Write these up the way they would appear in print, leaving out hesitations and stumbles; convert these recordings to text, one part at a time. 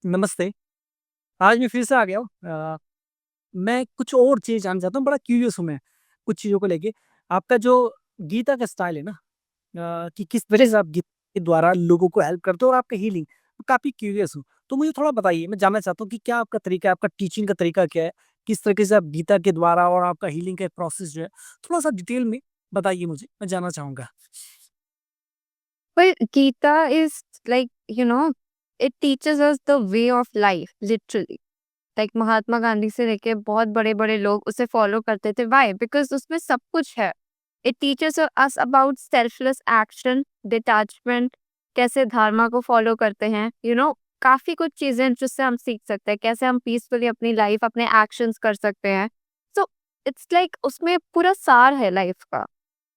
नमस्ते। आज मैं फिर से आ गया हूँ। मैं कुछ और चीज़ जानना चाहता हूँ, बड़ा क्यूरियस हूँ मैं, कुछ चीज़ों को लेके। आपका जो गीता का स्टाइल है ना, कि किस तरह से आप गीता के द्वारा लोगों को हेल्प करते हो और आपका हीलिंग, काफ़ी क्यूरियस हूँ। तो मुझे थोड़ा बताइए, मैं जानना चाहता हूँ कि क्या आपका तरीका है, आपका टीचिंग का तरीका क्या है? किस तरीके से आप गीता के द्वारा और आपका हीलिंग का प्रोसेस जो है, थोड़ा-सा डिटेल में बताइए मुझे, मैं जानना चाहूँगा। Well, Gita is like, it teaches us the way of life, literally. Like Mahatma Gandhi से लेके बहुत बड़े बड़े लोग उसे फॉलो करते थे. Why? Because उसमें सब कुछ है. It teaches us about selfless action, detachment, कैसे धर्मा को फॉलो करते हैं. काफी कुछ चीजें जिससे हम सीख सकते हैं, कैसे हम पीसफुली अपनी लाइफ, अपने एक्शंस कर सकते हैं. So it's like उसमें पूरा सार है लाइफ का.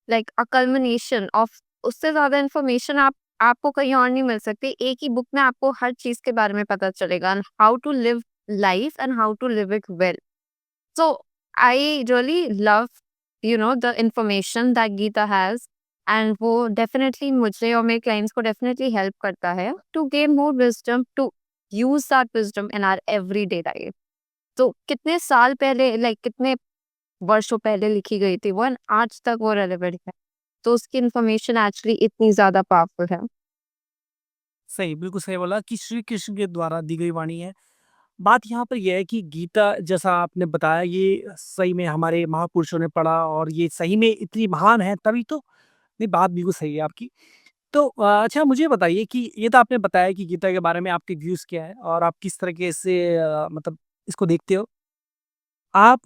लाइक अ कल्मिनेशन ऑफ, उससे ज्यादा इन्फॉर्मेशन आपको कहीं और नहीं मिल सकती. एक ही बुक में आपको हर चीज के बारे में पता चलेगा, and how to live life and how to live it well. So I really love, the information that Geeta has, and वो definitely मुझे और मेरे clients को definitely help करता है to gain more wisdom, to use that wisdom in our everyday life. तो कितने साल पहले, like कितने वर्षों पहले लिखी गई थी वो, and आज तक वो relevant है. तो उसकी इन्फॉर्मेशन एक्चुअली इतनी ज़्यादा पावरफुल है। सही, बिल्कुल सही बोला कि श्री कृष्ण के द्वारा दी गई वाणी है। बात यहाँ पर ये है कि गीता जैसा आपने बताया, ये सही में हमारे महापुरुषों ने पढ़ा और ये सही में इतनी महान है, तभी तो नहीं, बात बिल्कुल सही है आपकी। तो अच्छा मुझे बताइए कि ये तो आपने बताया कि गीता के बारे में आपके व्यूज़ क्या है और आप किस तरीके से मतलब इसको देखते हो। आप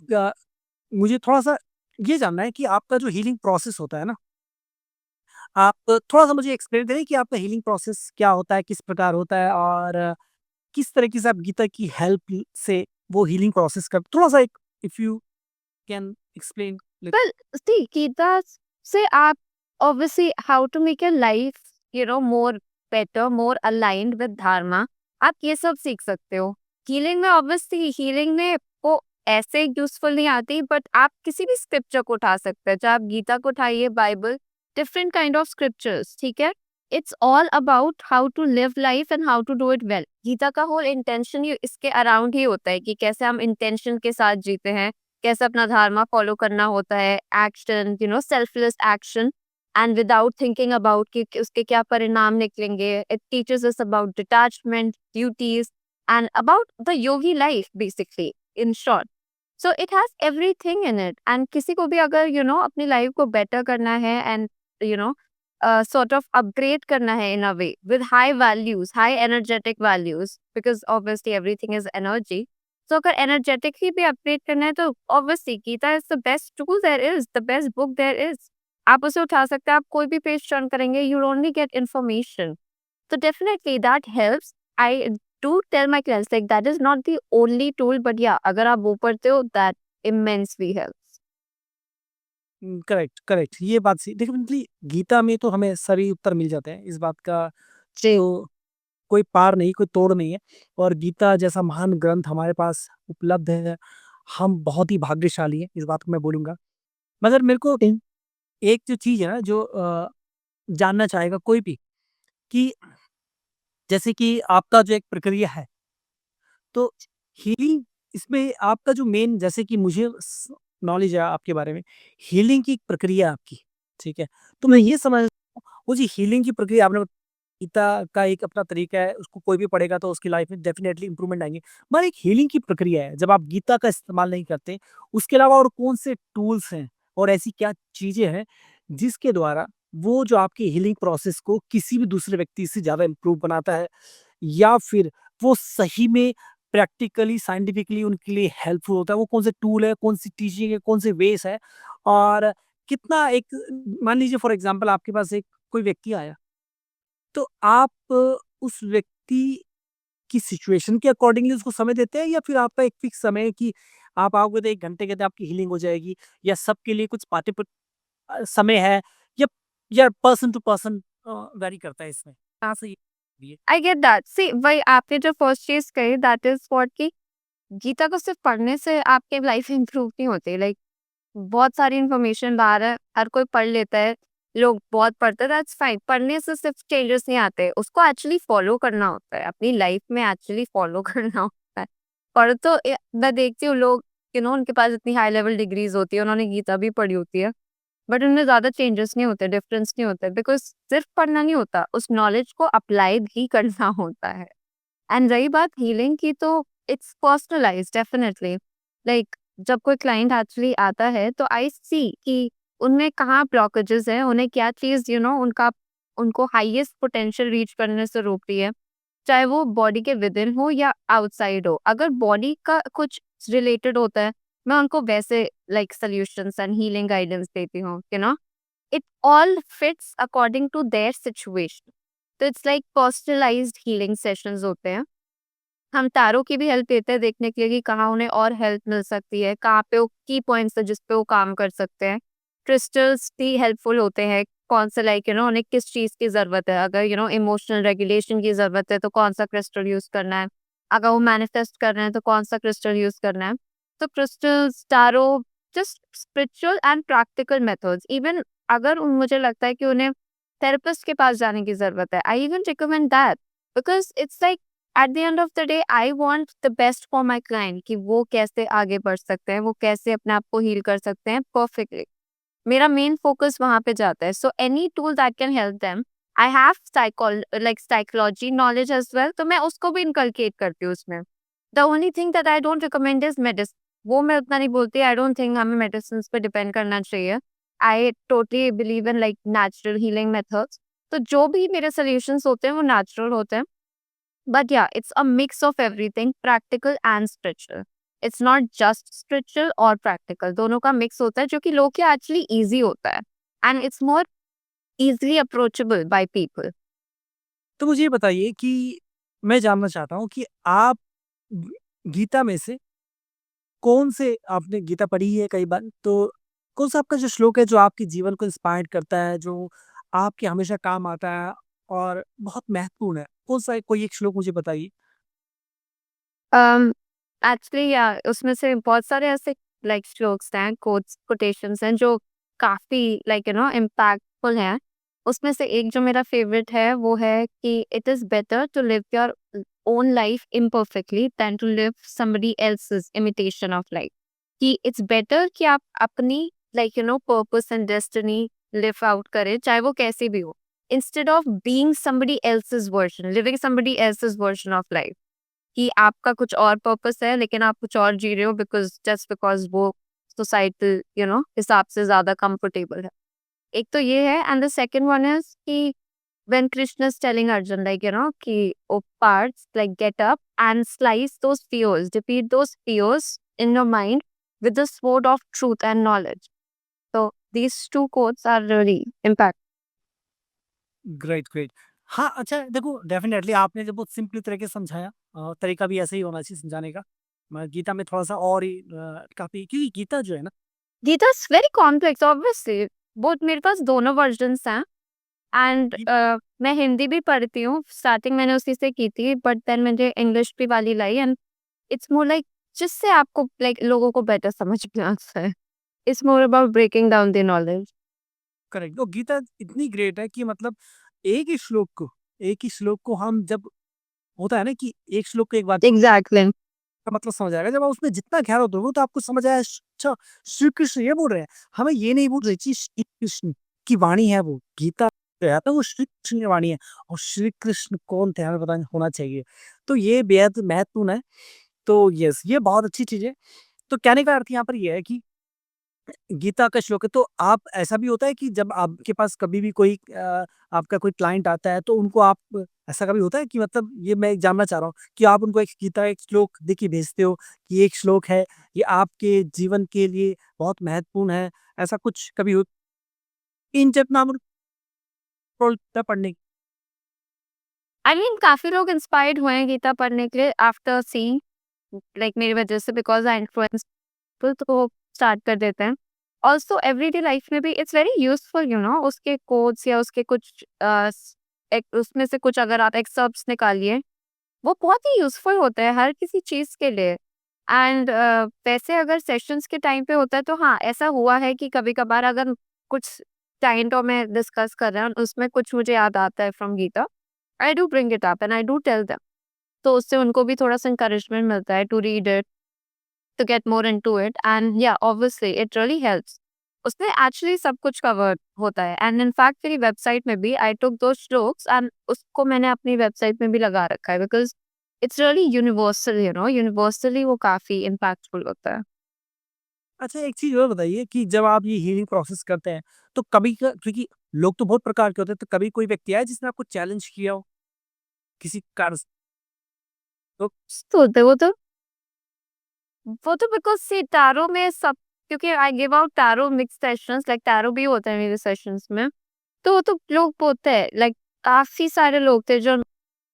मुझे थोड़ा-सा ये जानना है कि आपका जो हीलिंग प्रोसेस होता है ना, आप थोड़ा-सा मुझे एक्सप्लेन करें कि आपका हीलिंग प्रोसेस क्या होता है, किस प्रकार होता है और किस तरीके से आप गीता की हेल्प से वो हीलिंग प्रोसेस कर थोड़ा-सा एक if you can explain lit well, see Gita से आप obviously how to make your life, more better, more aligned with dharma, आप ये सब सीख सकते हो. हीलिंग में ऑब्वियसली, हीलिंग में वो ऐसे यूजफुल नहीं आती, बट आप किसी भी स्क्रिप्चर को उठा सकते हैं. चाहे आप गीता को उठाइए, Bible, different kind of scriptures, ठीक है. It's all about how to live life and how to do it well. Gita का होल इंटेंशन ही इसके अराउंड ही होता है कि कैसे हम इंटेंशन के साथ जीते हैं, कैसे अपना धर्मा फॉलो करना होता है, action, selfless action, and without thinking about कि उसके क्या परिणाम निकलेंगे. It teaches us about detachment, duties, and about the Yogi life basically, in short. So it has everything in it, and किसी को भी अगर अपनी लाइफ को बेटर करना है, and you know sort of upgrade करना है in a way with high values, high energetic values, because obviously everything is energy. So अगर energetic ही भी अपडेट करना है, तो obviously Gita is the best tool there is, the best book there is. आप उसे उठा सकते हैं, आप कोई भी पेज टर्न करेंगे, you only get information. So definitely that helps. I do tell my clients like that is not the only tool, but yeah, अगर आप वो पढ़ते हो, that immensely helps. Correct, correct ये बात सही डेफिनिटली गीता में तो हमें सभी उत्तर मिल जाते हैं, इस बात का तो कोई पार नहीं, कोई तोड़ नहीं है और गीता जैसा महान ग्रंथ हमारे पास उपलब्ध है, हम बहुत ही भाग्यशाली हैं, इस बात को मैं बोलूँगा। मगर मेरे को एक जो चीज़ है ना जो जानना चाहेगा कोई भी कि जैसे कि आपका जो एक प्रक्रिया है, तो हीलिंग इसमें आपका जो मेन जैसे कि मुझे नॉलेज है आपके बारे में, हीलिंग की एक प्रक्रिया है आपकी, ठीक है? तो मैं ये समझ वो जो हीलिंग की प्रक्रिया आपने गीता का एक अपना तरीका है, उसको कोई भी पढ़ेगा तो उसकी लाइफ में डेफिनिटली इंप्रूवमेंट आएँगे। मगर एक हीलिंग की प्रक्रिया है, जब आप गीता का इस्तेमाल नहीं करते, उसके अलावा और कौन से टूल्स हैं और ऐसी क्या चीज़ें हैं, जिसके द्वारा वो जो आपकी हीलिंग प्रोसेस को किसी भी दूसरे व्यक्ति से ज़्यादा इम्प्रूव बनाता है या फिर वो सही में प्रैक्टिकली, साइंटिफिकली उनके लिए हेल्पफुल होता है? वो कौन से टूल है, कौन सी टीचिंग है, कौन से वेज़ है और कितना एक मान लीजिए फॉर एग्ज़ाम्पल आपके पास एक कोई व्यक्ति आया तो आप उस व्यक्ति की सिचुएशन के अकॉर्डिंगली उसको समय देते हैं या फिर आपका एक फिक्स समय है कि आप आओगे तो 1 घंटे के अंदर आपकी हीलिंग हो जाएगी या सबके लिए कुछ समय है या पर्सन टू पर्सन वैरी करता है इसमें? कहाँ से ये आई गेट दैट. सी वही आपने जो फर्स्ट चीज कही, दैट इज व्हाट की गीता को सिर्फ पढ़ने से आपकी लाइफ इंप्रूव नहीं होती. लाइक बहुत सारी इन्फॉर्मेशन बाहर है, हर कोई पढ़ लेता है, लोग बहुत पढ़ते हैं, दैट्स फाइन। पढ़ने से सिर्फ चेंजेस नहीं आते, उसको एक्चुअली फॉलो करना होता है, अपनी लाइफ में एक्चुअली फॉलो करना होता है। पढ़ तो मैं देखती हूँ लोग, उनके पास इतनी हाई लेवल डिग्रीज होती है, उन्होंने गीता भी पढ़ी होती है, बट उनमें ज्यादा चेंजेस नहीं होते, डिफरेंस नहीं होते, बिकॉज सिर्फ पढ़ना नहीं होता, उस नॉलेज को अप्लाई भी करना होता है। एंड रही बात हीलिंग की, तो इट्स पर्सनलाइज डेफिनेटली। लाइक जब कोई क्लाइंट एक्चुअली आता है तो आई सी कि उनमें कहाँ ब्लॉकेजेस है, उन्हें क्या चीज उनका उनको हाईएस्ट पोटेंशियल रीच करने से रोक रही है, चाहे वो बॉडी के विद इन हो या आउटसाइड हो। अगर बॉडी का कुछ रिलेटेड होता है, मैं उनको वैसे like solutions and healing guidance देती हूँ, it all fits according to their situation. तो it's like personalised healing sessions होते हैं। हम तारों की भी हेल्प लेते हैं देखने के लिए कि कहाँ उन्हें और हेल्प मिल सकती है, कहाँ पे वो की पॉइंट्स है जिस पे वो काम कर सकते हैं। क्रिस्टल्स भी हेल्पफुल होते हैं, कौन सा लाइक उन्हें किस चीज़ की ज़रूरत है, अगर इमोशनल रेगुलेशन की ज़रूरत है तो कौन सा क्रिस्टल यूज़ करना है, अगर वो मैनिफेस्ट कर रहे हैं तो कौन सा क्रिस्टल यूज़ करना है। तो crystals, tarot, just spiritual and practical methods. Even अगर मुझे लगता है कि उन्हें थेरेपिस्ट के पास जाने की ज़रूरत है, I even recommend that, because it's like at the end of the day I want the best for my client, कि वो कैसे आगे बढ़ सकते हैं, वो कैसे अपने आप को हील कर सकते हैं परफेक्टली। मेरा मेन फोकस वहां पे जाता है। So any tool that can help them, I have psychology knowledge as well, तो मैं उसको भी इनकलकेट करती हूँ उसमें। The only thing that I don't recommend is medicine. वो मैं उतना नहीं बोलती, आई डोंट थिंक हमें मेडिसिन पे डिपेंड करना चाहिए। I totally believe in like natural healing methods. तो जो भी मेरे सोल्यूशंस होते हैं वो नेचुरल होते हैं। But yeah, it's a mix of everything, practical and spiritual. It's not just spiritual और practical, दोनों का mix होता है, जो कि लोग के actually easy होता है, and it's more easily approachable by people. तो मुझे ये बताइए कि मैं जानना चाहता हूँ कि आप ग गीता में से कौन से आपने गीता पढ़ी है कई बार, तो कौन-सा आपका जो श्लोक है जो आपके जीवन को इंस्पायर करता है, जो आपके हमेशा काम आता है और बहुत महत्वपूर्ण है? कौन-सा कोई एक श्लोक मुझे बताइए? Um, एक्चुअली या उसमें से बहुत सारे ऐसे लाइक श्लोक्स हैं, कोटेशंस हैं जो काफी लाइक इम्पैक्टफुल हैं। उसमें से एक जो मेरा फेवरेट है वो है कि it is better to live your own life imperfectly than to live somebody else's imitation of life. कि इट्स बेटर कि आप अपनी like purpose and destiny live out करें, चाहे वो कैसी भी हो, instead of being somebody else's version, living somebody else's version of life. कि आपका कुछ और पर्पस है लेकिन आप कुछ और जी रहे हो, बिकॉज वो सोसाइटल हिसाब से ज्यादा कंफर्टेबल है। एक तो ये है, and the second one is कि when Krishna is telling Arjun like कि O Partha like get up and slice those fears, defeat those fears in your mind with the sword of truth and knowledge. तो these two quotes are really impact. Great, great. हाँ, अच्छा देखो definitely आपने जब बहुत simple तरीके से समझाया तरीका भी ऐसे ही होना चाहिए समझाने का। गीता में थोड़ा-सा और ही काफ़ी क्योंकि गीता जो है ना Gita is very complex obviously. बहुत, मेरे पास दोनों वर्जन्स हैं, एंड ये मैं हिंदी भी पढ़ती हूँ, स्टार्टिंग मैंने उसी से की थी, बट देन मुझे इंग्लिश भी वाली लाई, एंड इट्स मोर लाइक जिससे आपको लाइक लोगों को बेटर समझ में आता है। It's more about breaking down the knowledge. Correct तो गीता इतनी ग्रेट है कि मतलब एक ही श्लोक को हम जब होता है ना कि एक श्लोक को एक बार एग्जैक्टली। का मतलब समझ आएगा। जब आप उसमें जितना गहरा उतरोगे तो आपको समझ आया अच्छा श्री कृष्ण ये बोल रहे हैं। हमें ये नहीं बोल रहे कि श्री कृष्ण की वाणी है वो। गीता जो है तो वो श्री कृष्ण की वाणी है और श्री कृष्ण कौन थे हमें पता होना चाहिए। तो ये बेहद महत्वपूर्ण है। तो यस ये बहुत अच्छी चीज़ है। तो कहने का अर्थ यहाँ पर ये है कि गीता का श्लोक है तो आप ऐसा भी होता है कि जब आपके पास कभी भी कोई आपका कोई क्लाइंट आता है तो उनको आप ऐसा कभी होता है कि मतलब ये मैं जानना चाह रहा हूँ कि आप उनको एक गीता एक श्लोक देख के भेजते हो कि एक श्लोक है ये आपके जीवन के लिए बहुत महत्वपूर्ण है ऐसा कुछ कभी हो इन जब नाम पढ़ने आई मीन काफी लोग इंस्पायर्ड हुए हैं गीता पढ़ने के लिए आफ्टर सीइंग, लाइक मेरी वजह से, बिकॉज आई इन्फ्लुएंस, तो वो स्टार्ट कर देते हैं। ऑल्सो एवरीडे लाइफ में भी इट्स वेरी यूजफुल, उसके कोड्स या उसके कुछ उसमें से कुछ अगर आप एक्सर्प्स निकालिए, वो बहुत ही यूजफुल होता है हर किसी चीज के लिए। एंड वैसे अगर सेशंस के टाइम पे होता है तो हाँ, ऐसा हुआ है कि कभी कभार अगर कुछ क्लाइंट और मैं डिस्कस कर रहे हैं, उसमें कुछ मुझे याद आता है from Gita, I do bring it up and I do tell them. तो उससे उनको भी थोड़ा सा encouragement मिलता है to read it, to get more into it, and yeah, obviously it really helps. उसमें एक्चुअली सब कुछ कवर होता है, एंड इनफैक्ट मेरी वेबसाइट में भी आई टुक दो स्ट्रोक्स एंड उसको मैंने अपनी वेबसाइट में भी लगा रखा है, because it's really universal, universally वो काफी इम्पैक्टफुल होता है। अच्छा, एक चीज़ और बताइए कि जब आप ये हीलिंग प्रोसेस करते हैं, तो कभी क क्योंकि लोग तो बहुत प्रकार के होते हैं, तो कभी कोई व्यक्ति आया जिसने आपको चैलेंज किया हो, किसी कार्य से? तो तो होते वो तो बिकॉज सी टैरो में सब, क्योंकि I give out tarot mix sessions, like tarot भी होते हैं मेरे सेशंस में, तो वो तो लोग बोलते हैं, लाइक काफी सारे लोग थे जो,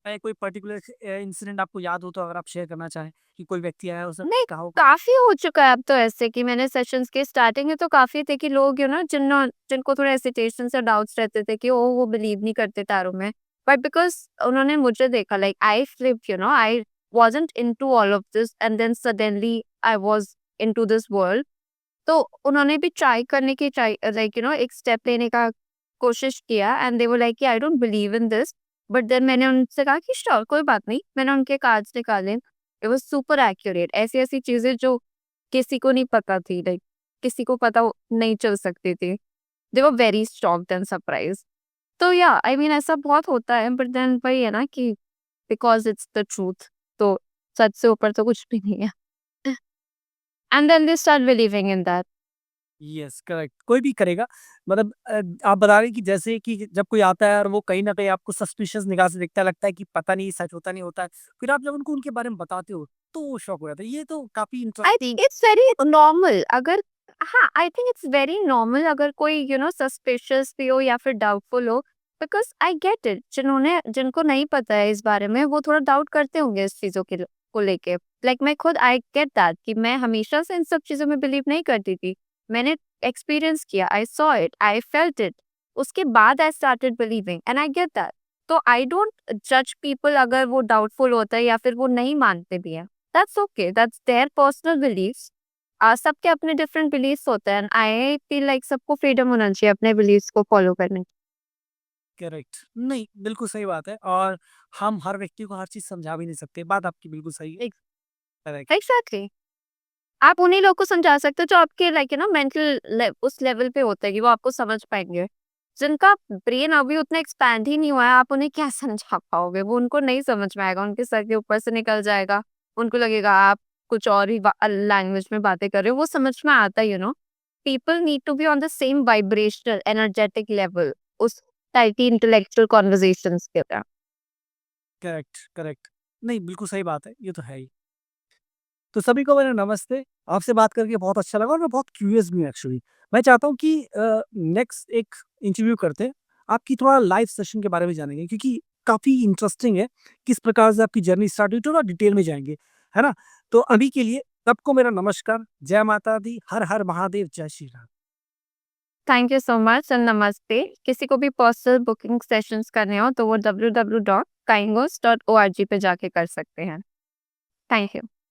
कोई पर्टिकुलर इंसिडेंट आपको याद हो तो अगर आप शेयर करना चाहें कि कोई व्यक्ति आया उसने नहीं, कहा हो? काफ़ी हो चुका है अब तो ऐसे कि मैंने सेशंस के स्टार्टिंग में तो काफ़ी थे कि लोग जिनको थोड़े हेसिटेशंस या डाउट्स रहते थे कि वो बिलीव नहीं करते टैरो में। बट बिकॉज़ उन्होंने मुझे देखा, like I flipped, I wasn't into all of this and then suddenly I was into this world. तो उन्होंने भी ट्राई करने की एक स्टेप लेने का कोशिश किया, एंड दे वर लाइक कि I don't believe in this. But then मैंने उनसे कहा कि श्योर, कोई बात नहीं। मैंने उनके कार्ड्स निकाले, इट वाज सुपर एक्यूरेट, ऐसी-ऐसी चीज़ें जो किसी को नहीं पता थी, लाइक किसी को पता नहीं चल सकती थी। They were very shocked and surprised. तो या आई मीन ऐसा बहुत होता है, बट देन वही है ना कि बिकॉज़ इट्स द ट्रूथ, तो सच से ऊपर तो कुछ भी नहीं है। And then they start believing in that. Yes, correct. कोई भी करेगा। मतलब आप बता रहे हैं कि जैसे कि जब कोई आता है और वो कहीं न कहीं आपको सस्पिशियस निगाह से देखता है, लगता है कि पता नहीं सच होता नहीं होता है। फिर आप जब उनको उनके बारे में बताते हो, तो वो शॉक हो जाता है। ये तो काफ़ी I interesting. Think it's very normal अगर, हाँ, I think it's very normal अगर कोई सस्पिशियस भी हो या फिर डाउटफुल हो, बिकॉज आई गेट इट, जिनको नहीं पता है इस बारे में वो थोड़ा डाउट करते होंगे इस चीजों को लेके। लाइक मैं खुद आई गेट दैट कि मैं हमेशा से इन सब चीजों में बिलीव नहीं करती थी। मैंने एक्सपीरियंस किया, I saw it, I felt it, उसके बाद I started believing and I get that. तो आई डोंट जज पीपल अगर वो डाउटफुल होता है या फिर वो नहीं मानते भी हैं। That's okay, that's their personal beliefs. सबके अपने डिफरेंट बिलीव्स होते हैं, आई फील लाइक सबको फ्रीडम होना चाहिए अपने बिलीव्स को फॉलो करने की। करेक्ट। नहीं, बिल्कुल सही बात है और हम हर व्यक्ति को हर चीज़ समझा भी नहीं सकते। बात आपकी बिल्कुल सही है। करेक्ट। एग्जैक्टली, आप उन्हीं लोग को समझा सकते हो जो आपके मेंटल उस लेवल पे होते हैं कि वो आपको समझ पाएंगे। जिनका ब्रेन अभी उतना एक्सपैंड ही नहीं हुआ है, आप उन्हें क्या समझा पाओगे? वो उनको नहीं समझ में आएगा, उनके सर के ऊपर से निकल जाएगा। उनको लगेगा आप कुछ और ही लैंग्वेज में बातें कर रहे हो। वो समझ में आता है, people need to be on the same vibrational energetic level, उस टाइप की इंटेलेक्चुअल कॉन्वर्जेशंस के लिए। Correct, correct. नहीं, बिल्कुल सही बात है। ये तो है ही। तो सभी को मेरा नमस्ते। आपसे बात करके बहुत अच्छा लगा और मैं बहुत क्यूरियस भी हूँ एक्चुअली। मैं चाहता हूँ कि नेक्स्ट एक इंटरव्यू करते हैं। आपकी थोड़ा लाइव सेशन के बारे में जानेंगे क्योंकि काफ़ी इंटरेस्टिंग है, किस प्रकार से आपकी जर्नी स्टार्ट हुई, थोड़ा डिटेल में जाएँगे, है ना? तो अभी के लिए सबको मेरा नमस्कार, जय माता दी, हर हर महादेव, जय Shri Ram. Thank you so much and नमस्ते। किसी को भी पर्सनल बुकिंग सेशंस करने हो तो वो www.kaingos.org पे जाके कर सकते हैं। Thank you.